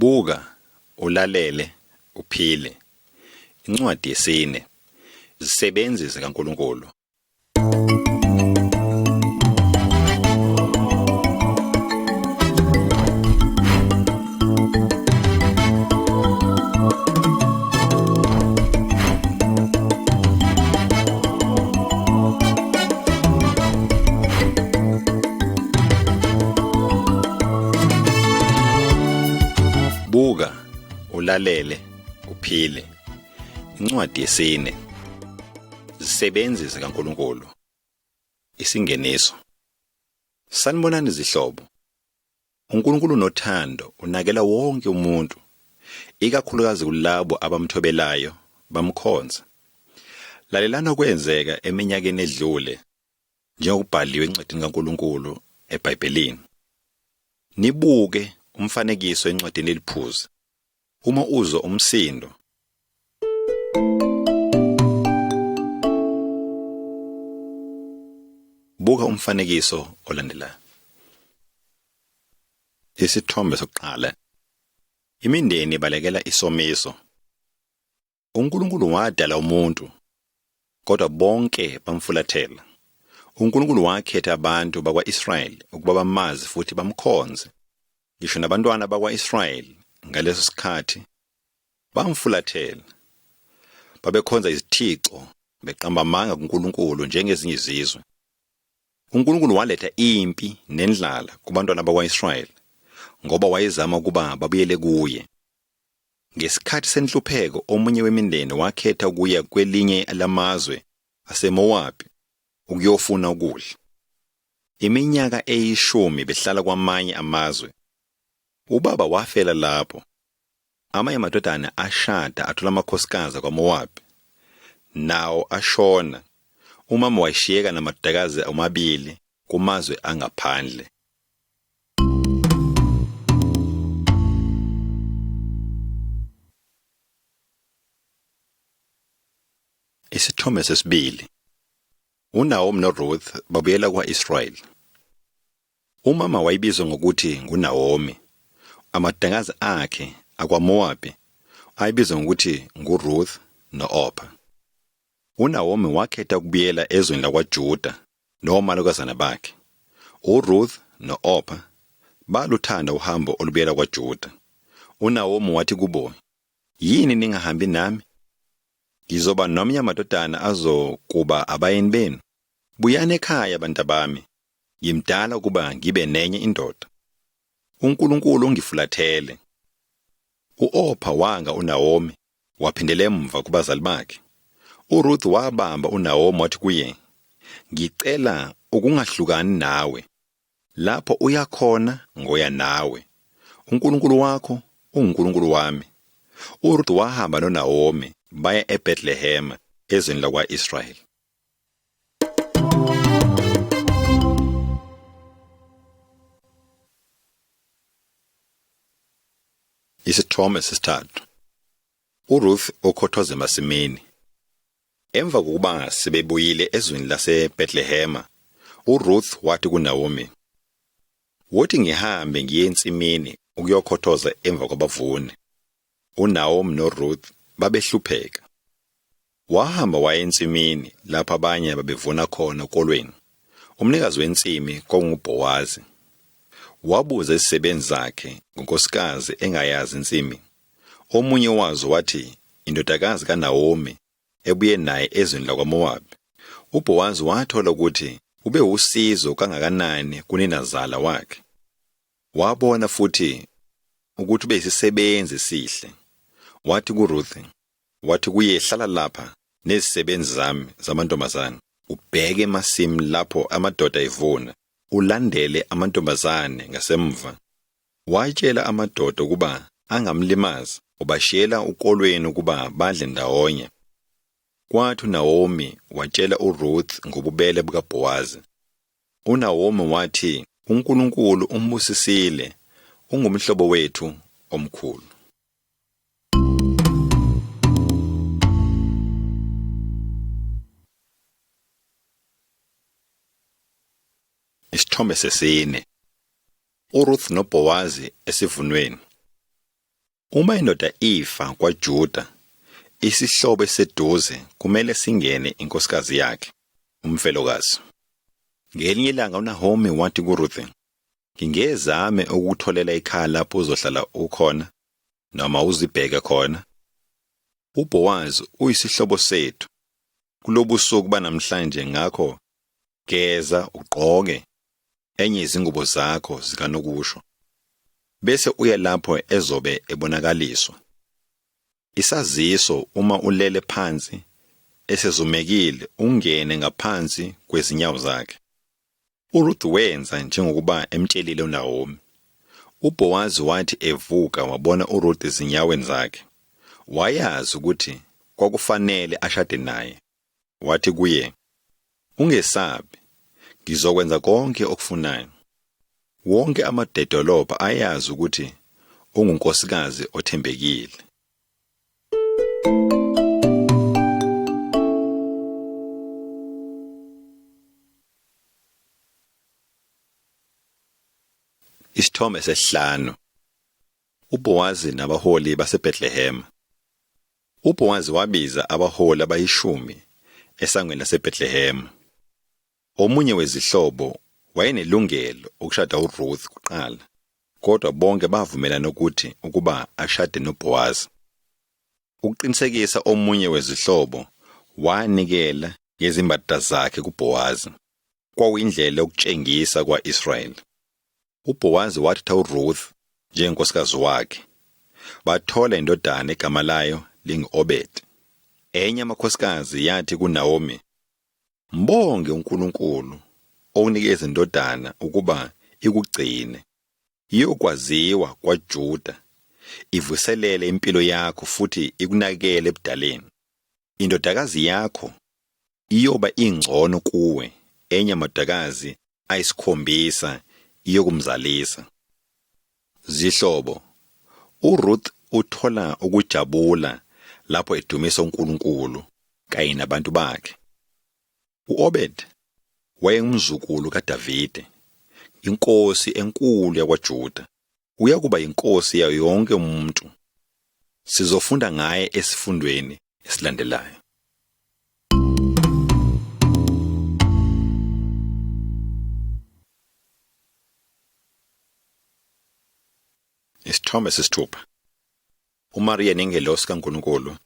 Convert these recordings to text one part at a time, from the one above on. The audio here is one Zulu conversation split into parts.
Buka, ulalele, uphile. Incwadi yesine. Izisebenzi zikaNkulunkulu. Buka, ulalele, uphile. Incwadi yesine. Izisebenzi zikaNkulunkulu. Isingeniso. Sanibonani izihlobo. uNkulunkulu nothando unakela wonke umuntu, ikakhulukazi kulabo abamthobelayo bamkhonza. Lalelana kwenzeka eminyakeni edlule, njengokubhaliwe encwadini kaNkulunkulu eBhayibhelini. Nibuke umfanekiso encwadini eliphuzi. Uma uzwa umsindo, buka umfanekiso olandelayo. Isithombe sokuqala. Imindeni ibalekela isomiso. uNkulunkulu wadala umuntu, kodwa bonke bamfulathela. uNkulunkulu wakhetha abantu bakwa-Israyeli ukuba bamazi futhi bamkhonze. Ngisho nabantwana bakwa-Israyeli ngaleso sikhathi bamfulathela. Babekhonza izithixo, beqamba amanga kuNkulunkulu njengezinye izizwe. uNkulunkulu waletha impi nendlala kubantwana bakwa-Israyeli, ngoba wayezama ukuba babuyele kuye. Ngesikhathi senhlupheko, omunye wemindeni wakhetha ukuya kwelinye lamazwe aseMowabi ukuyofuna ukudla. Iminyaka eyishumi behlala kwamanye amazwe. Ubaba wafela lapho. Amanye amadodana ashada athola amakhosikazi kwaMowabi. Nawo ashona. Umama washiyeka namadodakazi amabili kumazwe angaphandle. Isithombe sesibili. uNaomi noRuth babuyela kwa-Israyeli. Umama wayebizwa ngokuthi nguNaomi. Amadodakazi akhe akwaMowabi ayebizwa ngokuthi nguRuth no-Orpah. uNaomi wakhetha ukubuyela ezweni lakwaJuda nomalokazana bakhe. uRuth no-Orpah baluthanda uhambo olubuyela kwaJuda. uNaomi wathi kubo, "Yini ningahambi nami? Ngizoba nomnye amadodana azokuba abayeni benu. Buyani ekhaya bantabami. Ngimdala ukuba ngibe nenye indoda. uNkulunkulu ungifulathele." U-Orpah wanga uNaomi, waphindela emva kubazali bakhe. uRuth wabamba uNaomi wathi kuye, "Ngicela ukungahlukani nawe. Lapho uya khona ngoya nawe. uNkulunkulu wakho unguNkulunkulu wami." uRuth wahamba noNaomi baya eBethlehem ezweni lakwa-Israyeli. Isithombe sesithathu. uRuth ukhothoza emasimini. Emva kokuba sebebuyile ezweni laseBethlehem, uRuth wathi kuNaomi, "Wothi ngihambe ngiye ensimini ukuyokhothoza emva kwabavuni." uNaomi noRuth babehlupheka. Wahamba waya ensimini lapho abanye babevuna khona ukolweni. Umnikazi wensimi kwakunguBowazi. Wabuza izisebenzi zakhe ngonkosikazi engayazi insimi. Omunye wazo wathi, "Indodakazi kaNaomi ebuye naye ezweni lakwaMowabi." uBowazi wathola ukuthi ube usizo kangakanani kuninazala wakhe. Wabona futhi ukuthi ube yisisebenzi esihle. Wathi kuRuth, wathi kuye, "Hlala lapha nezisebenzi zami zamantombazane. Ubheke emasimini lapho amadoda evuna. Ulandele amantombazane ngasemva." Watshela amadoda ukuba angamlimazi, ubashiyela ukolweni ukuba badle ndawonye. Kwathi uNaomi watshela uRuth ngobubele bukaBowazi. uNaomi wathi, "uNkulunkulu umbusisile, ungumhlobo wethu omkhulu." Isithombe sesine. uRuth noBowazi esivunweni. Uma indoda ifa kwaJuda, isihlobo eseduze kumele singene inkosikazi yakhe, umfelokazi. Ngelinye ilanga uNaomi wathi kuRuth, "Ngingezame ukutholela ikhala lapho uzohlala ukhona noma uzibheke khona. uBoaz uyisihlobo sethu kulobusuku banamhlanje, ngakho geza ugqoke enye izingubo zakho zikanokusho, bese uya lapho ezobe ebonakaliswa. Isaziso uma ulele phansi esezumekile ungene ngaphansi kwezinyawo zakhe." uRuth wenza njengokuba emtshelile uNaomi. uBoaz wathi evuka wabona uRuth ezinyaweni zakhe, wayazi ukuthi kwakufanele ashade naye. Wathi kuye, "Ungesabi, ngizokwenza konke okufunayo." Wonke amadolobha ayazi ukuthi ungunkosikazi othembekile. Isithombe sesihlanu. uBowazi nabaholi baseBethlehem. uBowazi wabiza abaholi abayishumi esangweni laseBethlehem. Omunye wezihlobo wayenelungelo ukushada uRuth kuqala, kodwa bonke bavumelana ukuthi ukuba ashade noBowazi. Ukuqinisekisa omunye wezihlobo wanikela ngezimbatha zakhe kuBowazi. Kwakuyindlela yokutshengisa kwaIsrayeli. uBowazi wathatha uRuth njengenkosikazi wakhe. Bathola indodana egama layo lingu-Obed. Enye amakhosikazi yathi kuNaomi, "Mbonge uNkulunkulu onikeza indodana ukuba ikugcine, iyokwaziwa kwaJuda, ivuselele impilo yakho futhi ikunakele ebudaleni. Indodakazi yakho iyoba ingcono kuwe, enye amadodakazi ayisikhombisa iyokumzalisa." Zihlobo, uRuth uthola ukujabula lapho edumisa uNkulunkulu kanye nabantu bakhe. uObed wayengumzukulu kaDavide, inkosi enkulu yakwaJuda. Uyakuba inkosi yayo yonke umuntu. Sizofunda ngaye esifundweni esilandelayo. Isithombe sesithupha. uMaria nengelosi kaNkulunkulu.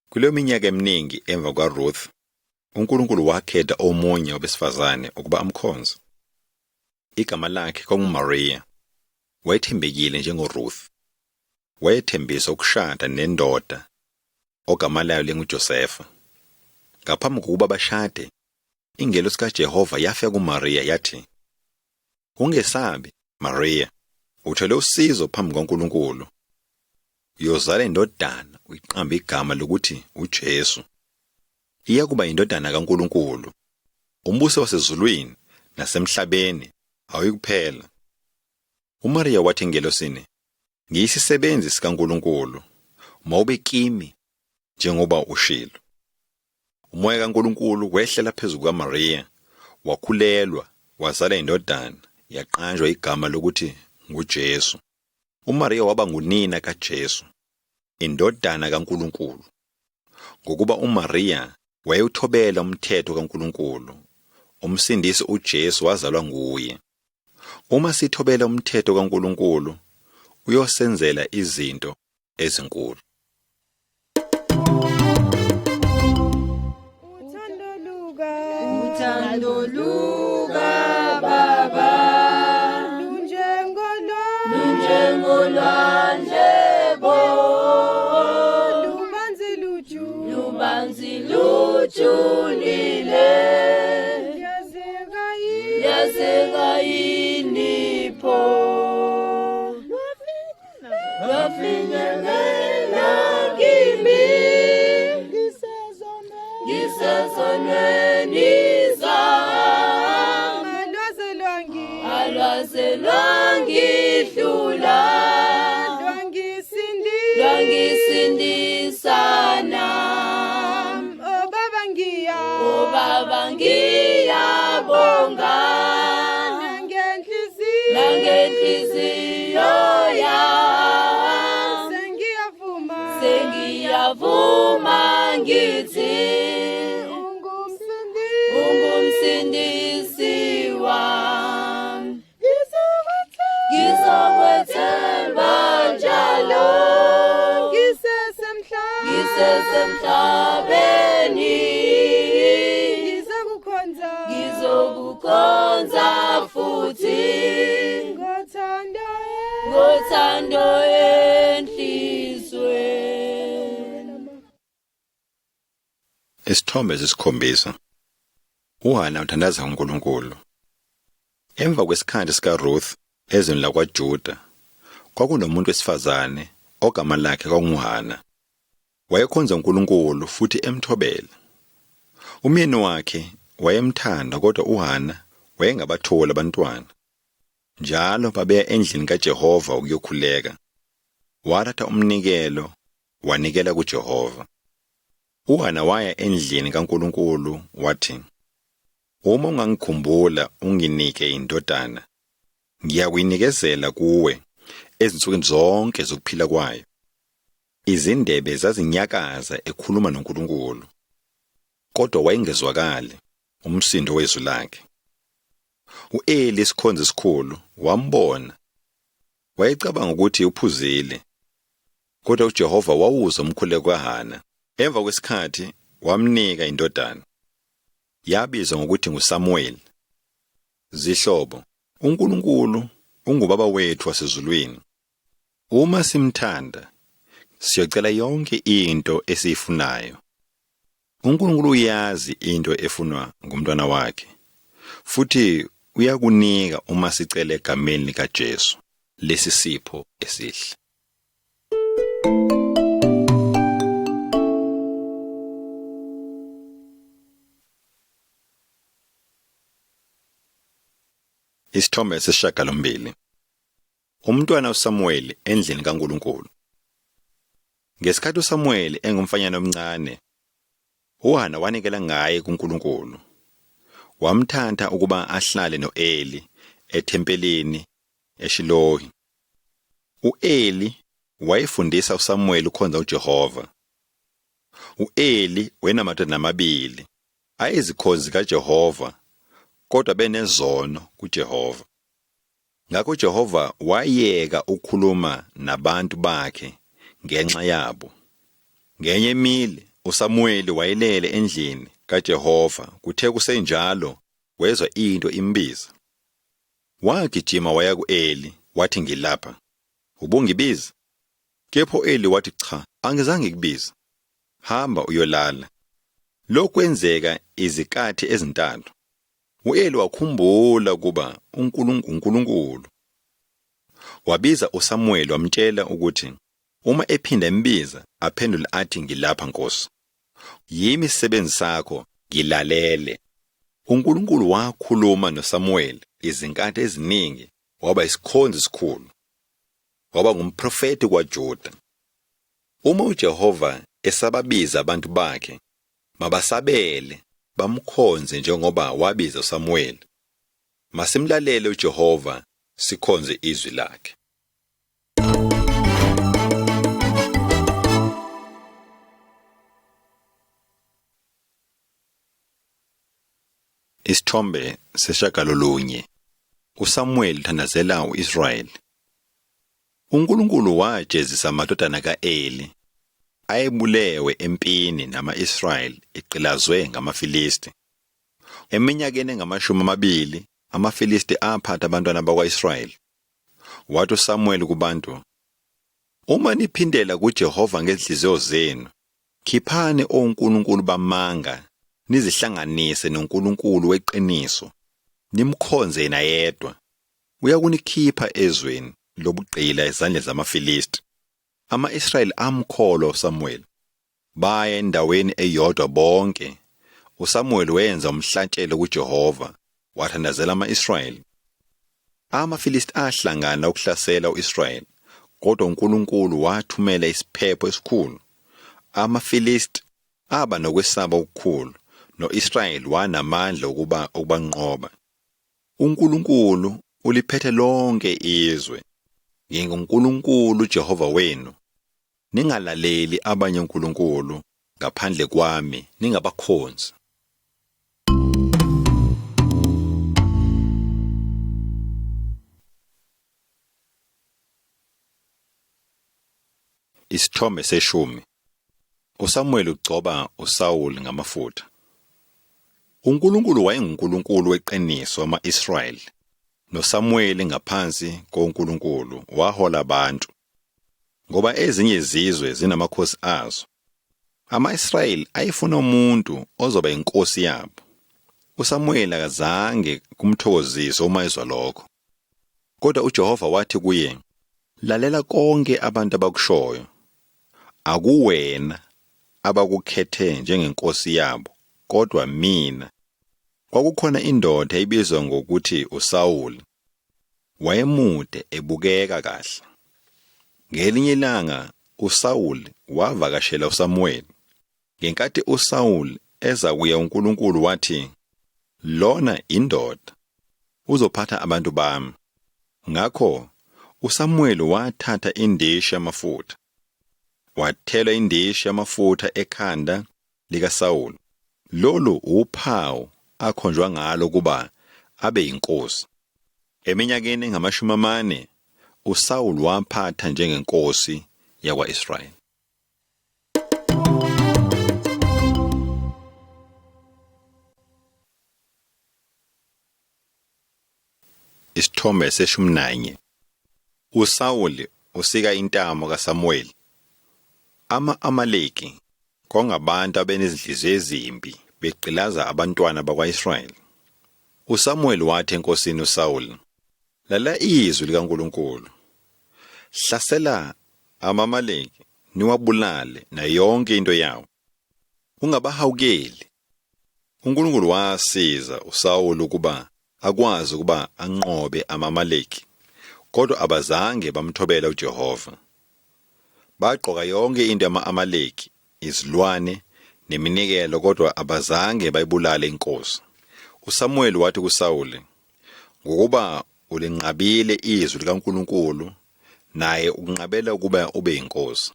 Kuleyo minyaka eminingi emva kwaRuth, uNkulunkulu wakhetha omunye wabesifazane ukuba amkhonze. Igama lakhe kwakunguMaria. Wayethembekile njengoRuth. Wayethembisa ukushada nendoda ogama layo linguJosefa. Ngaphambi kokuba bashade, ingelosi kaJehova yafika kuMaria yathi, "Ungesabi, Maria, uthole usizo phambi kaNkulunkulu. Uyozala indodana uyiqambe igama lokuthi uJesu. Iyakuba indodana kaNkulunkulu. Umbuso wasezulwini nasemhlabeni awuyikuphela." uMaria wathi engelosini, "Ngiyisisebenzi sikaNkulunkulu, mawube kimi njengoba ushilo." Umoya kaNkulunkulu wehlela phezu kukaMaria, wakhulelwa, wazala indodana, yaqanjwa igama lokuthi nguJesu. uMaria waba ngunina kaJesu, indodana kaNkulunkulu. Ngokuba uMaria wayeuthobela umthetho kaNkulunkulu, umsindisi uJesu wazalwa nguye. Uma sithobela umthetho kaNkulunkulu, uyosenzela izinto ezinkulu. Uthando luka Baba lunjengolwandle bo, lubanzi lujulile, yazeka yini pho, lwafinyelela kimi ngisezonweni zami, alwazelwa ngidlula, lwangisindisana. O Baba ngiyabonga nangenhliziyo yami, ngiyavuma ngithi ungumsindisi wami ngizokwethemba njalo ngisesemhlabeni ngizokukhonza futhi ngothando enhlizweni. Isithombe sesikhombisa. uHana uthandaza uNkulunkulu. Emva kwesikhathi sikaRuth ezweni lakwaJuda, kwakunomuntu wesifazane ogama lakhe kwakunguHana. Wayekhonza uNkulunkulu futhi emthobela. Umyeni wakhe wayemthanda kodwa uHana wayengabatholi abantwana. Njalo babeya endlini kaJehova ukuyokhuleka. Wathatha umnikelo wanikela kuJehova. uHana waya endlini kaNkulunkulu wathi, "Uma ungangikhumbula unginike indodana, ngiyakuyinikezela kuwe ezinsukwini zonke zokuphila kwayo." Izindebe zazinyakaza ekhuluma noNkulunkulu, kodwa wayengezwakali umsindo wezwi lakhe. U-Eli isikhonzi esikhulu wambona. Wayecabanga ukuthi uphuzile, kodwa uJehova wawuzwa umkhuleko kaHana. Emva kwesikhathi wamnika indodana. Yabizwa ngokuthi nguSamuel. Zihlobo, uNkulunkulu ungubaba wethu wasezulwini. Uma simthanda, siyocela yonke into esiyifunayo. uNkulunkulu uyazi into efunwa ngumntwana wakhe, futhi uyakunika uma sicela egameni likaJesu lesi sipho esihle. Isithombe sesishiyagalombili. Umntwana uSamuel endlini kaNkulunkulu. Ngesikhathi uSamuel engumfanyana omncane, uHana wanikela ngaye kuNkulunkulu. Wamthanda ukuba ahlale noEli ethempelini eShilohi. U-Eli wayefundisa uSamuel ukhonza uJehova. U-Eli wayenamadodana amabili, ayezikhonzi kaJehova, kodwa benezono kuJehova. Ngakho uJehova wayeka ukukhuluma nabantu bakhe ngenxa yabo. Ngenye imini uSamuel wayelele endlini kaJehova, kuthe kusenjalo wezwa into imbiza. Wagijima waya ku-Eli wathi, "Ngilapha. Ubungibiza?" Kepha u-Eli wathi, "Cha, angizange ngikubize. Hamba uyolala." Lokhu kwenzeka izikhathi ezintathu. U-Eli wakhumbula kuba uNkulunkulu. Wabiza uSamuel wamtshela ukuthi uma ephinda embiza aphendule athi, "Ngilapha Nkosi. Yimi isisebenzi sakho, ngilalele." uNkulunkulu wakhuluma noSamuel izinkathi eziningi, waba isikhonzi esikhulu. Waba ngumprofeti kwaJuda. Uma uJehova esababiza abantu bakhe, mabasabele bamkhonze njengoba wabiza uSamuel. Masimlalele uJehova, sikhonze izwi lakhe. Isithombe sesishiyagalolunye. uSamuel uthandazela uIsrayeli. uNkulunkulu wajezisa amadodana kaEli ayebulewe empini nama-Israyeli eqilazwe ngamaFilisti. Eminyakeni engama-20 amaFilisti aphatha abantwana bakwa-Israyeli. Wathi uSamuel kubantu, "Uma niphindela kuJehova ngezinhliziyo zenu, khiphani onkulunkulu bamanga, nizihlanganise noNkulunkulu weqiniso, nimkhonze yena yedwa. Uyakunikhipha ezweni lobugqila ezandleni zamaFilisti." Ama-Israyeli amkholwa uSamuel. Baya endaweni eyodwa bonke. uSamuel wenza umhlatshelo kuJehova, wathandazela ama-Israyeli. AmaFilisti ahlangana ukuhlasela u-Israyeli, kodwa uNkulunkulu wathumela isiphepho esikhulu. AmaFilisti aba nokwesaba okukhulu, no-Israyeli wanamandla ukubanqoba. uNkulunkulu uliphethe lonke izwe. NginguNkulunkulu uJehova wenu. ningalaleli abanye uNkulunkulu ngaphandle kwami ningabakhonzi. Isithombe seshumi. uSamuel ugcoba uSawuli ngamafutha. uNkulunkulu wayenguNkulunkulu weqiniso ama-Israyeli, noSamuel ngaphansi koNkulunkulu wahola abantu. Ngoba ezinye izizwe zinamakhosi azo, ama-Israyeli ayefuna umuntu ozoba inkosi yabo. uSamuel akazange kumthokozisa uma ezwa lokho. Kodwa uJehova wathi kuye, lalela konke abantu abakushoyo. Akuwena abakukhethe njengenkosi yabo, kodwa mina. Kwakukhona indoda ebizwa ngokuthi uSawuli. Wayemude ebukeka kahle. Ngelinye ilanga uSawuli wavakashela uSamuel. Ngenkathi uSawuli eza kuya uNkulunkulu wathi, lona indoda uzophatha abantu bami. Ngakho uSamuel wathatha indishi yamafutha. Wathela indishi yamafutha ekhanda likaSawuli. Lolu uphawu akhonjwa ngalo kuba abe yinkosi. Eminyakeni engama-40 uSawuli waphatha njengenkosi yakwa-Israyeli. Isithombe se-11. uSawuli usika intamo kaSamuel. Ama-Amaleki kongabantu abenezinhliziyo ezimbi begqilaza abantwana bakwa-Israyeli. uSamuel wathi enkosini uSawuli, lala izwi likaNkulunkulu. Hlasela ama-Amaleki niwabulale na yonke into yawo. Ungabahawukeli. uNkulunkulu wasiza uSawuli ukuba akwazi ukuba anqobe ama-Amaleki, kodwa abazange bamthobela uJehova. Bagqoka yonke into yama-Amaleki, izilwane neminikelo, kodwa abazange bayibulale inkosi. uSamuel wathi kuSawuli, ngokuba ulinqabile izwi likaNkulunkulu, naye ukunqabela ukuba ube inkosi.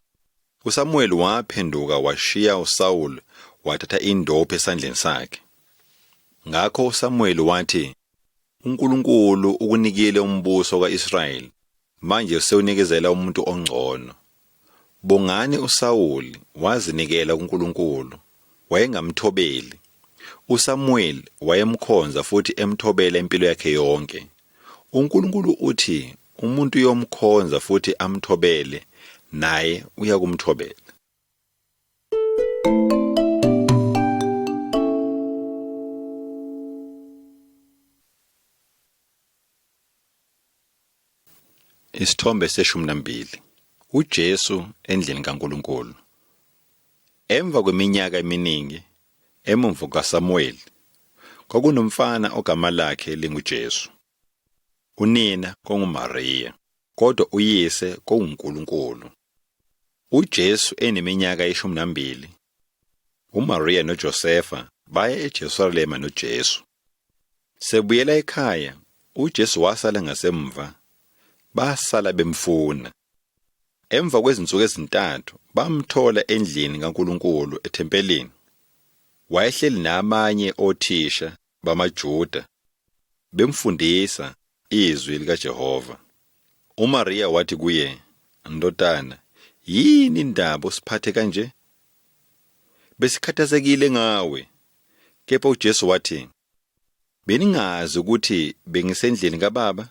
uSamuel waphenduka washiya uSawuli wathatha indophi esandleni sakhe. Ngakho uSamuel wathi, uNkulunkulu ukunikile umbuso kaIsrayeli, manje sewunikezela umuntu ongcono. Bongani uSawuli wazinikela kuNkulunkulu, wayengamthobeli. uSamuel wayemkhonza futhi emthobela impilo yakhe yonke. uNkulunkulu uthi umuntu yomkhonza futhi amthobele, naye uyakumthobela. Isithombe se-12. uJesu endlini kaNkulunkulu. Emva kweminyaka eminingi, emumva kaSamuel, kwakunomfana ogama lakhe linguJesu. Unina kunguMariya, kodwa uyise kunguNkulunkulu. uJesu eneminyaka e-12, uMariya noJosefa baya eJerusalema noJesu. Sebuyela ekhaya, uJesu wasala ngasemva. Basala bemfuna. Emva kwezinsuku ezintathu bamthola endlini kaNkulunkulu ethempelini. Wayehleli nabanye othisha bamaJuda bemfundisa izwi likaJehova. uMariya wathi kuye, ndodana, yini indaba usiphathe kanje? Besikhathazekile ngawe. Kepha uJesu wathi, beningazi ukuthi bengisendlini kaBaba?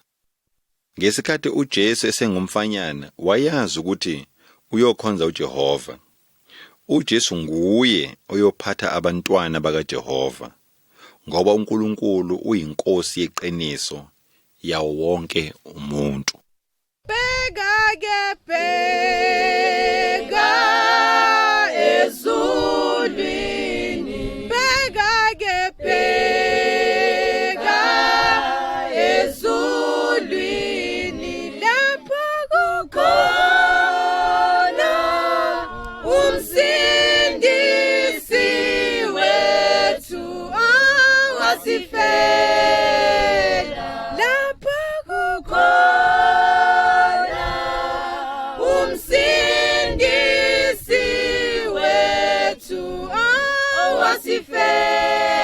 Ngesikhathi uJesu esengumfanyana wayazi ukuthi uyokhonza uJehova. uJesu nguye oyophatha abantwana bakaJehova, ngoba uNkulunkulu uyinkosi yeqiniso yawo wonke umuntu. Bheka ezulwini, bheka ezulwini, lapho kukhona umsindisi wethu owasifela, lapho kukhona umsindisi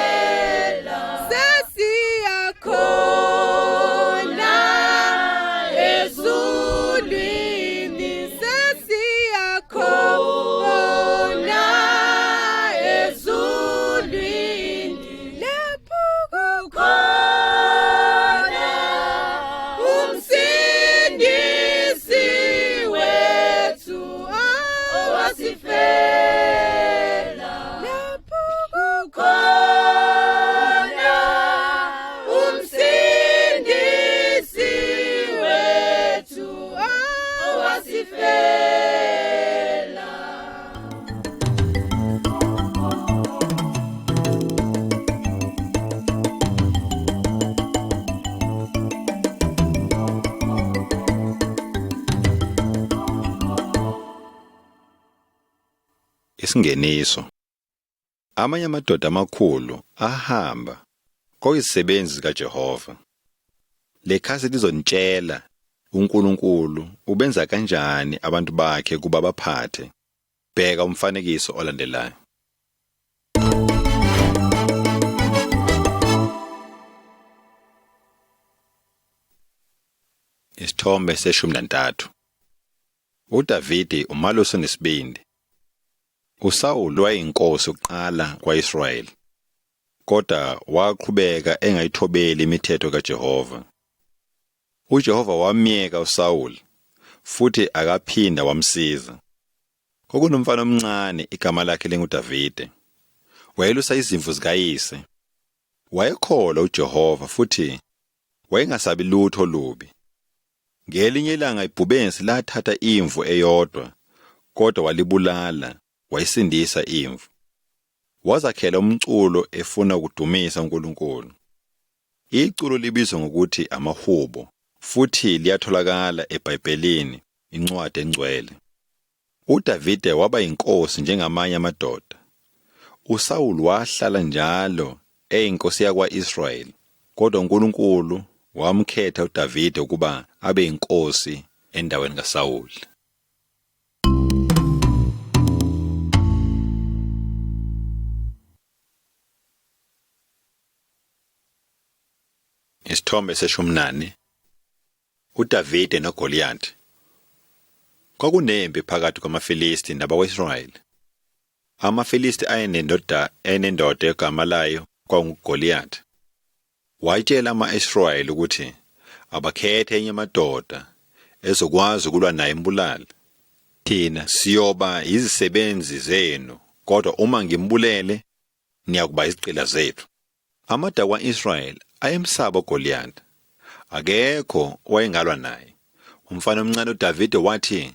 owasifela sesiyakhona ezulwini sesiyakhona ezulwini lapho kukhona umsindisi wethu owasifela lapho kukhona umsindisi wethu owasifela. Isingeniso. Amanye amadoda amakhulu ahamba koyisebenzi zikaJehova. Lekhasi lizontshela uNkulunkulu ubenza kanjani abantu bakhe kuba baphathe. Bheka umfanekiso olandelayo. Isithombe se-13. uDavide umalusi nesibindi. uSawuli wayeyinkosi yokuqala kwaIsrayeli, kodwa waqhubeka engayithobeli imithetho kaJehova. uJehova wamyeka uSawuli, futhi akaphinda wamsiza. Kwakunomfana omncane igama lakhe linguDavide. Wayelusa izimvu zikayise. Wayekholwa uJehova futhi wayengasabi lutho olubi. Ngelinye ilanga ibhubesi lathatha imvu eyodwa, kodwa walibulala, wayisindisa imvu. Wazakhela umculo efuna ukudumisa uNkulunkulu. Iculo libizwa ngokuthi amahubo, futhi liyatholakala eBhayibhelini, incwadi engcwele. uDavide waba yinkosi njengamanye amadoda. uSawuli wahlala njalo eyinkosi yakwa-Israyeli, kodwa uNkulunkulu wamkhetha uDavide ukuba abe yinkosi endaweni kaSawuli. Isithombe se-18. uDavide noGoliathi. Kwakunempi phakathi kwamaFilisti nabakwa-Israyeli. AmaFilisti ayenendoda egama layo kwakunguGoliathi. Wayitshela ama-Israyeli ukuthi abakhethe enye amadoda ezokwazi ukulwa naye imbulali. Thina siyoba izisebenzi zenu, kodwa uma ngimbulele niyakuba iziqila zethu. Amada kwa-Israyeli ayemsaba uGoliathi. Akekho owayengalwa naye. Umfana omncane uDavide wathi,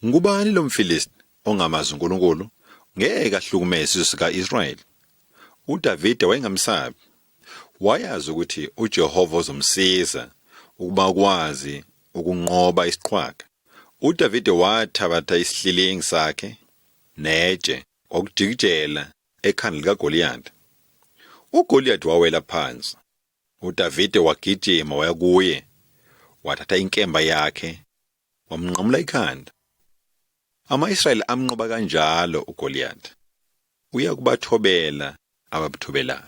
"Ngubani lo mFilisti ongamazi uNkulunkulu? Ngeke ahlukumeze isizwe sika-Israyeli." uDavide wayengamsabi. Wayazi ukuthi uJehova uzomsiza ukuba akwazi ukunqoba isiqhwaga. uDavide wathabatha isihlilingi sakhe netshe wakujikijela ekhanda likaGoliathi. uGoliathi wawela phansi. uDavide wagijima waya kuye, wathatha inkemba yakhe, wamnqamula ikhanda. Ama-Israyeli amnqoba kanjalo uGoliathi. Uya kubathobela ababuthobelayo.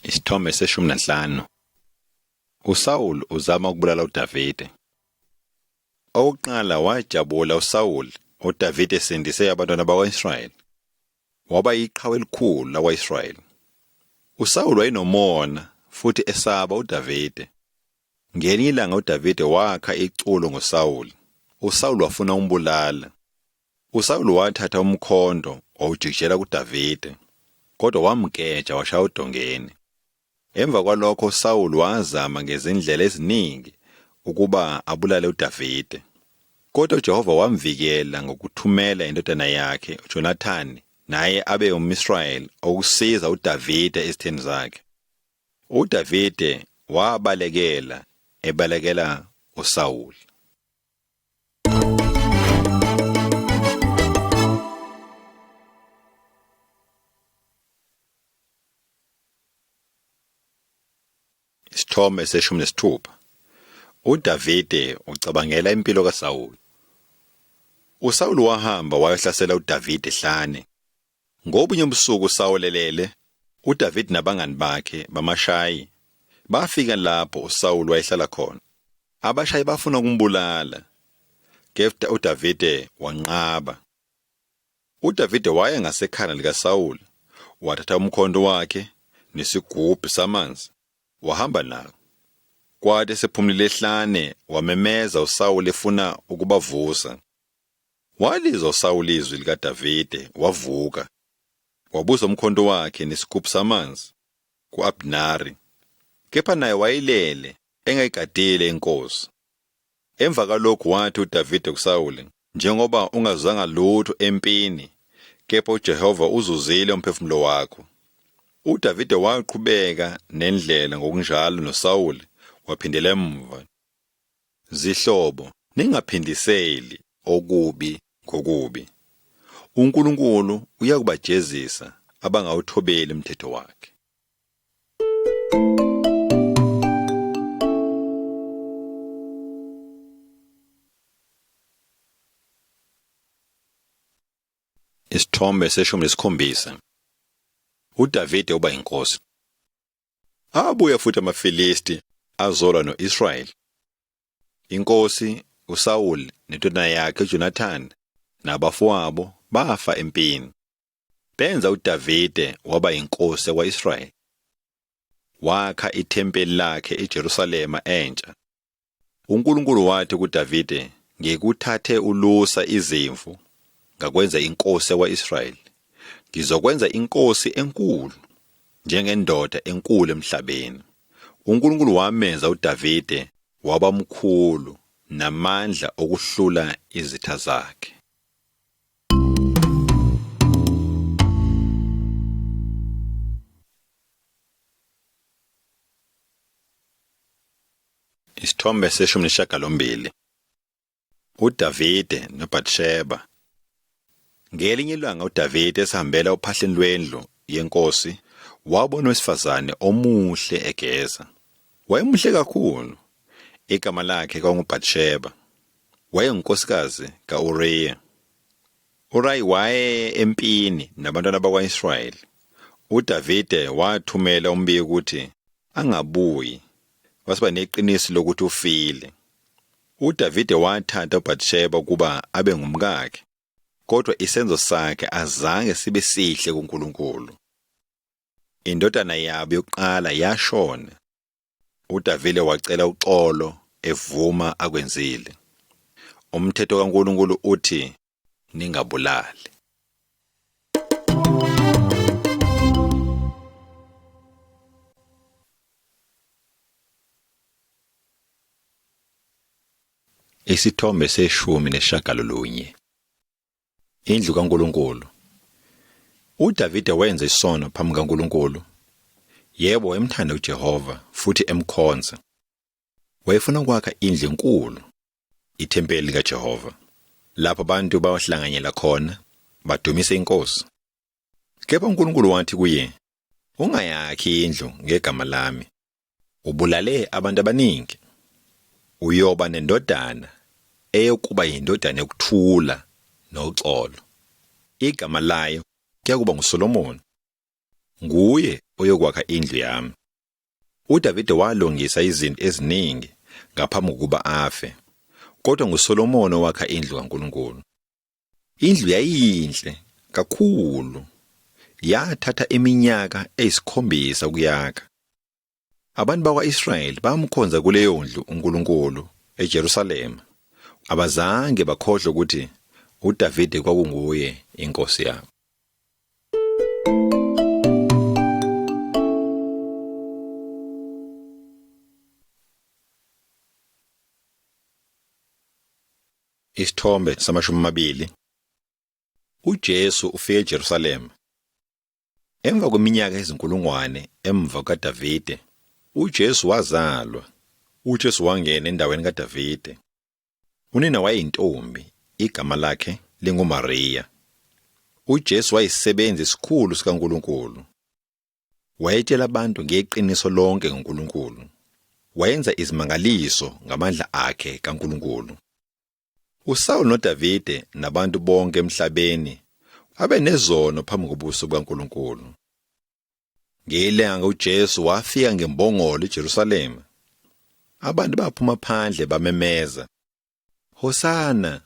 Isithombe se-15. uSawuli uzama ukubulala uDavide. Okokuqala wajabula uSawuli uDavide esindise abantwana bakwa-Israyeli. Waba yiqhawe elikhulu lakwa-Israyeli. uSawuli wayenomona futhi esaba uDavide. Ngelinye ilanga uDavide wakha iculo ngoSawuli. uSawuli wafuna umbulala. uSawuli wathatha umkhondo wawujikijela kuDavide, kodwa wamgeja washaya udongeni. Emva kwalokho uSawuli wazama ngezindlela eziningi ukuba abulale uDavide. Kodwa uJehova wamvikela ngokuthumela indodana yakhe uJonathani, naye abe umIsrayeli ukusiza uDavide ezitheni zakhe. uDavide ebalekela uSawuli. Isithombe se-16. uDavide ucabangela impilo kaSawuli. uSawuli wahamba wayohlasela uDavide ehlane. Ngobunye ubusuku uSawulelele, uDavide nabangani bakhe bamashayi bafika lapho uSawuli wayehlala khona. Abashayi bafuna ukumbulala, kepha uDavide wanqaba. uDavide waye ngasekhaya likaSawuli, wathatha umkhonto wakhe nesigubhu samanzi, wahamba nawo. Kwathi esephumile ehlane wamemeza uSawuli efuna ukubavusa. Walizwa uSawuli izwi likaDavide, wavuka. Wabuza umkhonto wakhe nesigubhu samanzi kuAbneri, kepha naye wayilele engayigadile inkosi. Emva kalokhu wathi uDavide kuSawuli, njengoba ungazanga lutho empini, kepha uJehova uzuzile umphefumulo wakho. uDavide waqhubeka nendlela ngokunjalo noSawuli waphindela emuva. Zihlobo, ningaphindiseli okubi ngokubi. uNkulunkulu uyakubajezisa abangawuthobeli umthetho wakhe. Isithombe se-17. uDavide uba inkosi. Abuya futhi amaFilisti azolwa no-Israyeli. Inkosi uSawuli nendodana yakhe uJonathani nabafowabo bafa empini. Benza uDavide waba inkosi yakwa-Israyeli. Wakha ithempeli lakhe eJerusalema entsha. uNkulunkulu wathi kuDavide, ngikuthathe ulusa izimvu ngakwenza inkosi yakwa-Israyeli. Ngizokwenza inkosi enkulu, njengendoda enkulu emhlabeni. uNkulunkulu wamenza uDavide waba mkhulu namandla okuhlula izitha zakhe. Isithombe se-18. uDavide noBathsheba. Ngelinye ilanga uDavide esahambela ophahleni lwendlu yenkosi, wabona owesifazane omuhle egeza. Wayemuhle kakhulu. Igama lakhe kwakunguBathsheba. Wayengunkosikazi ka-Uriya. uRayi waye empini nabantwana bakwa-Israyeli. uDavide wathumela umbiko ukuthi angabuyi, wasiba neqiniso lokuthi ufile. uDavide wathatha uBathsheba kuba abe ngumkakhe, kodwa isenzo sakhe azange sibe sihle kuNkulunkulu. Indodana yabo yokuqala yashona. uDavide wacela uxolo evuma akwenzile. Umthetho kaNkulunkulu uthi ningabulali. Isithombe se-19. Indlu kaNkulunkulu. uDavide wenza isono phambi kaNkulunkulu. Yebo, wayemthanda uJehova futhi emkhonza. Wayefuna ukwakha indlu enkulu, ithempeli likaJehova, lapho abantu bawahlanganyela khona badumise inkosi. Kepha uNkulunkulu wathi kuye, ungayakhi indlu ngegama lami. Ubulale abantu abaningi. Uyoba nendodana eyokuba yindodana yokuthula noxolo. Igama layo kuyakuba nguSolomoni. Nguye oyokwakha indlu yami. uDavide walungisa izinto eziningi ngaphambi kokuba afe, kodwa nguSolomoni owakha indlu kaNkulunkulu. Indlu yayinhle kakhulu. Yathatha iminyaka 7 ukuyakha. Abantu bakwa-Israyeli bamkhonza kuleyo ndlu uNkulunkulu eJerusalema. Abazange bakhohlwe ukuthi uDavide kwakunguye inkosi yabo. Isithombe sama-20. uJesu ufike eJerusalema. Emva kweminyaka ezinkulungwane emva kaDavide, uJesu wazalwa. uJesu wangena endaweni kaDavide. Unina wayeyintombi, igama lakhe linguMariya. uJesu wayisebenza isikhulu sikaNkulunkulu. Wayetshela abantu ngeqiniso lonke ngoNkulunkulu. wayenza izimangaliso ngamandla akhe kaNkulunkulu. uSawuli noDavide nabantu bonke emhlabeni abe nezono phambi kobuso bukaNkulunkulu. Ngelanga uJesu wafika ngembongolo eJerusalema. Abantu baphuma phandle bamemeza, "Hosana,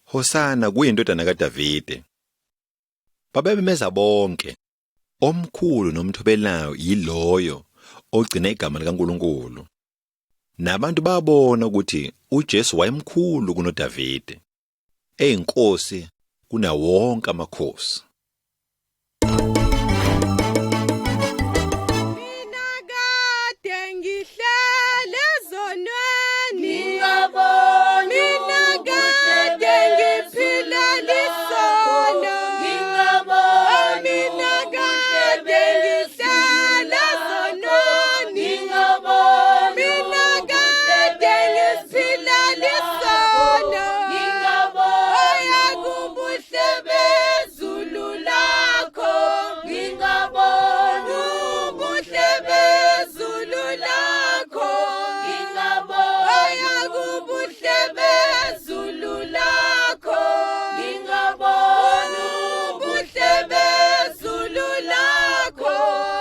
Hosana kuyindodana kaDavide." Babemeza bonke, omkhulu nomthobelayo yiloyo ogcina igama likaNkulunkulu. Nabantu babona ukuthi uJesu wayemkhulu kunoDavide, eyinkosi kunawonke amakhosi. Mina kade ngihlale ezonweni ngingaboni, mina kade ngiphila lisono ngingaboni, mina kade ngihlala ezonweni ngingaboni, mina kade ngiphila lisono ngingaboni, oya kubuhle bezulu lakho ngingaboni, ubuhle bezulu lakho ngingaboni, oya kubuhle bezulu lakho ngingaboni, ubuhle bezulu lakho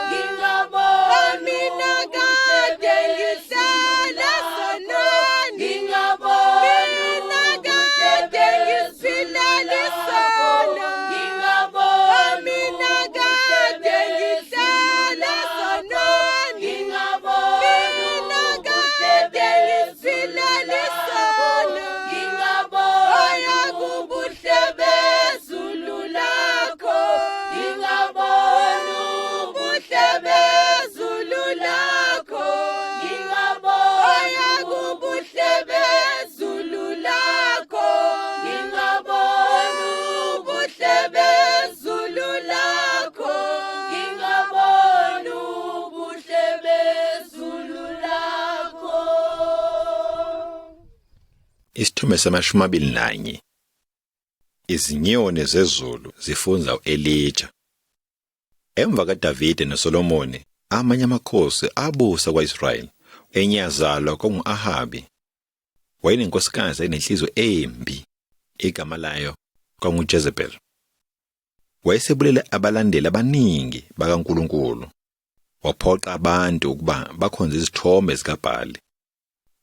ngingaboni, mina kade ngihlala sononi ngingaboni, mina kade ngiphila lisono ngingaboni, mina kade ngihlala sononi ngingaboni, mina kade ngiphila lisono ngingaboni, oya kubuhle bezulu lakho ngingaboni, ubuhle bezulu lakho ngingaboni, oya kubuhle bezulu lakho ngingaboni, ubuhle bezulu lakho ngingaboni, ubuhle bezulu lakho. Isithume sama-21. Izinyoni zezulu zifunza u-Elija. Emva kaDavide noSolomoni, amanye amakhosi abusa kwa-Israyeli. Enyazalwa kwakungu-Ahabi. Wayenenkosikazi enenhliziyo embi, igama layo kwakunguJezebeli. Wayesebulele abalandeli abaningi bakaNkulunkulu. Waphoqa abantu ukuba bakhonze izithombe zikaBhali,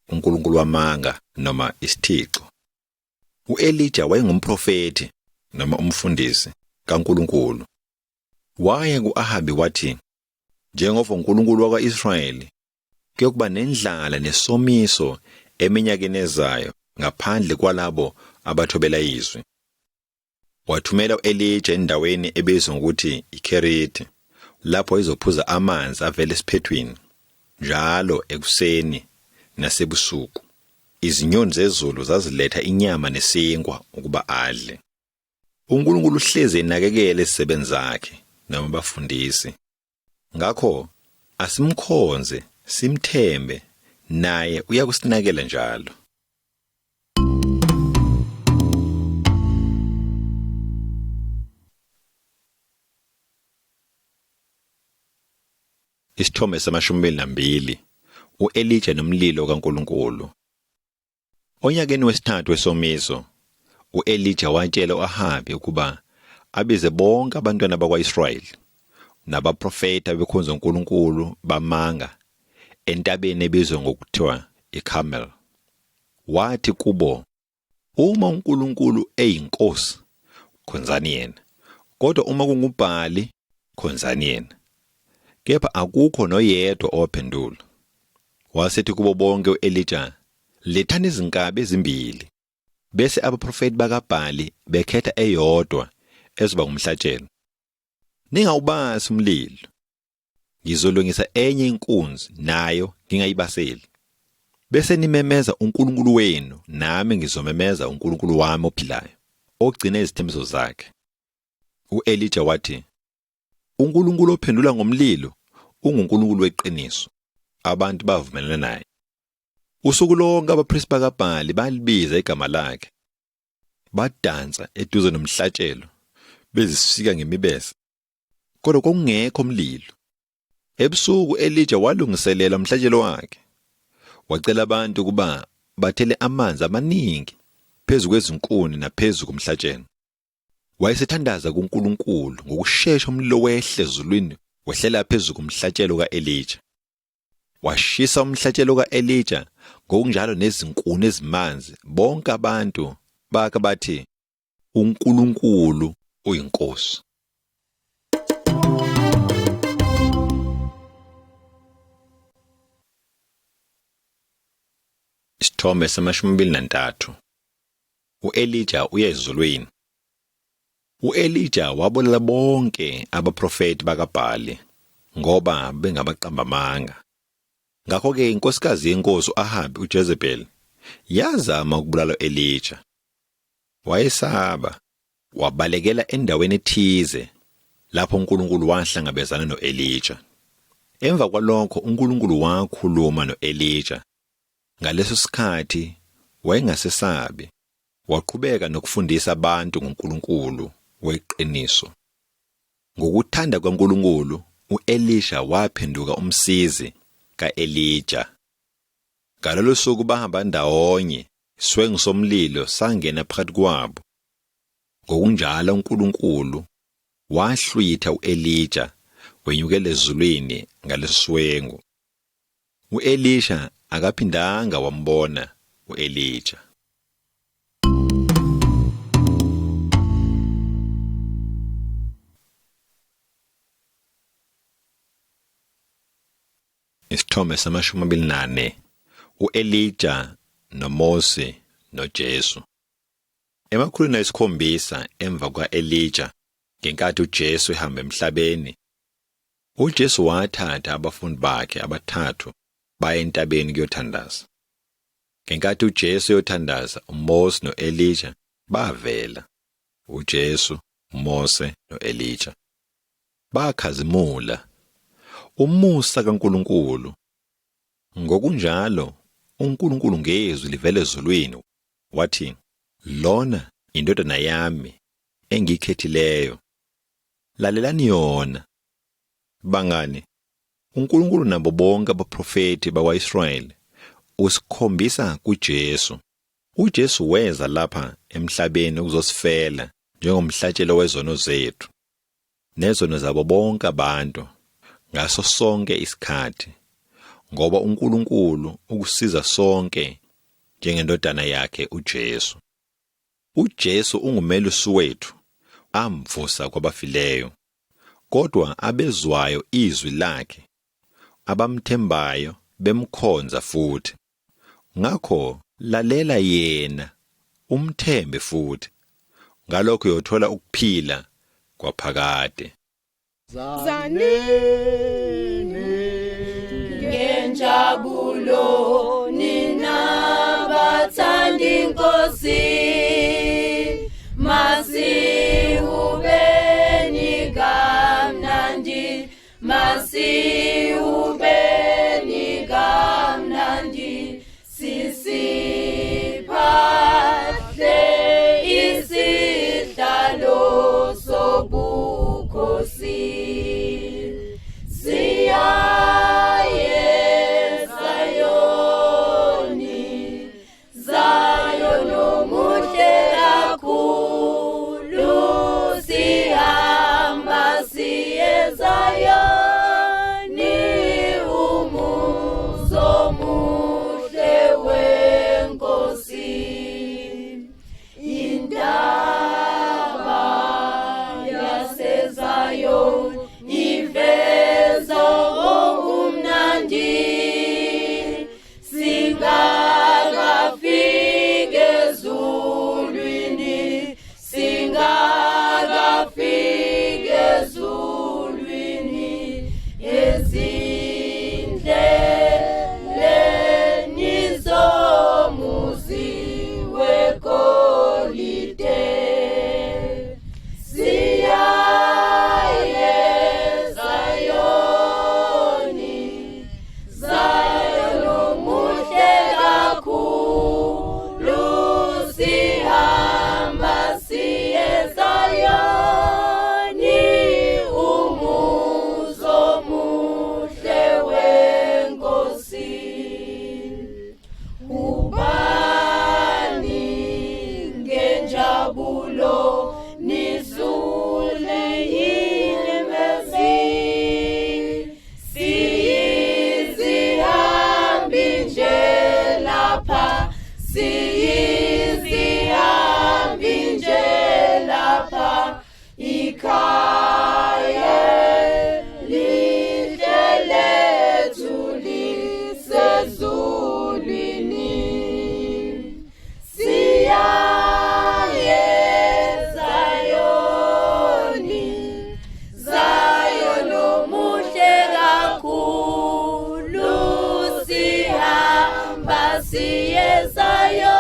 uNkulunkulu wamanga noma isithixo. U-Elija wayengumprofeti noma umfundisi kaNkulunkulu. Waya ku-Ahabi wathi, "Njengoba uNkulunkulu wakwa-Israyeli, kuyokuba nendlala nesomiso eminyakeni ezayo ngaphandle kwalabo abathobela izwi." Wathumela u-Elija endaweni ebizwa ngokuthi iKherithi, lapho izophuza amanzi avela esiphethweni, njalo ekuseni nasebusuku. Izinyoni zezulu zaziletha inyama nesinkwa ukuba adle. uNkulunkulu uhlezi enakekela izisebenzi zakhe noma abafundisi. Ngakho asimkhonze, simthembe, naye uyakusinakela njalo. Isithombe sama-22. U-Elija nomlilo kaNkulunkulu. Onyakeni wesithathu wesomiso, u-Elija watshela u-Ahabi ukuba abize bonke abantwana bakwa-Israyeli nabaprofeta bekhonza uNkulunkulu bamanga entabeni ebizwa ngokuthiwa iKhamel. Wathi kubo, "Uma uNkulunkulu eyinkosi, khonzani yena, kodwa uma kunguBhali, khonzani yena." Kepha akukho noyedwa owaphendula. Wasethi kubo bonke u-Elija, "Lethani izinkabi ezimbili." Bese abaprofeti bakaBhali bekhetha eyodwa ezoba ngumhlatshelo. "Ningawubasi umlilo. Ngizolungisa enye inkunzi nayo ngingayibaseli. Bese nimemeza uNkulunkulu wenu, nami ngizomemeza uNkulunkulu wami ophilayo, ogcina izithembiso zakhe." U-Elija wathi, "uNkulunkulu ophendula ngomlilo unguNkulunkulu weqiniso." Abantu bavumelana naye. Usuku lonke abaphristi bakaBhali balibiza igama lakhe. Badansa eduze nomhlatshelo, bezisika ngemibese. Kodwa kwakungekho umlilo. Ebusuku uElija walungiselela umhlatshelo wakhe. wacela abantu ukuba bathele amanzi amaningi phezu kwezinkuni naphezu komhlatshelo. Wayesethandaza kuNkulunkulu ngokusheshsha umlilo wehle ezulwini wehlela phezu komhlatshelo kaElija. Washisa umhlatshelo kaElija ngokunjalo nezinkuni ezimanzi. Bonke abantu baka bathi uNkulunkulu uyinkosi. Isithombe sama-23. uElija uya ezulwini. uElija wabolela bonke abaprofeti bakaBhali ngoba bengabaqambamanga. Ngakho-ke inkosikazi yenkosi u-Ahabi uJezebeli yazama ukubulala uElija. Wayesaba, wabalekela endaweni ethize lapho uNkulunkulu wahlangabezana noElija. Emva kwalokho uNkulunkulu wakhuluma noElija. Ngaleso sikhathi wayengasesabi, waqhubeka nokufundisa abantu ngoNkulunkulu weqiniso. Ngokuthanda kwaNkulunkulu, uElisha waphenduka umsizi kaElija. Ngalolo suku bahamba ndawonye, iswengu somlilo sangena phakathi kwabo. Ngokunjalo uNkulunkulu wahlwitha uElija wenyukela ezulwini ngaleso swengu. uElisha akaphindanga wambona uElija. Isithombe sama-24. uElija noMose noJesu. Emakhulwini ayisikhombisa emva kwa-Elija, ngenkathi uJesu ehamba emhlabeni, uJesu wathatha abafundi bakhe abathathu baya entabeni kuyothandaza. Ngenkathi uJesu eyothandaza, uMose noElija bavela. uJesu, uMose noElija bakhazimula umusa kaNkulunkulu. Ngokunjalo uNkulunkulu ngezwi livele ezulwini wathi, "Lona indodana yami engiyikhethileyo, lalelani yona." Bangani, uNkulunkulu nabo bonke abaprofeti bakwa-Israyeli usikhombisa kuJesu. uJesu weza lapha emhlabeni ukuzosifela njengomhlatshelo wezono zethu nezono zabo bonke abantu ngaso sonke isikhathi, ngoba uNkulunkulu ukusiza sonke njengendodana yakhe uJesu. uJesu ungumelusi wethu, amvusa kwabafileyo, kodwa abezwayo izwi lakhe, abamthembayo bemkhonza futhi. Ngakho lalela yena, umthembe futhi, ngalokho uyothola ukuphila kwaphakade. Ngenjabulo nina bathanda inkosi, masihubeni kamnandi, masihubeni kamnandi, sisiphahle isihlalo sobukhosi. Zion, Zion, Zion, siyezayo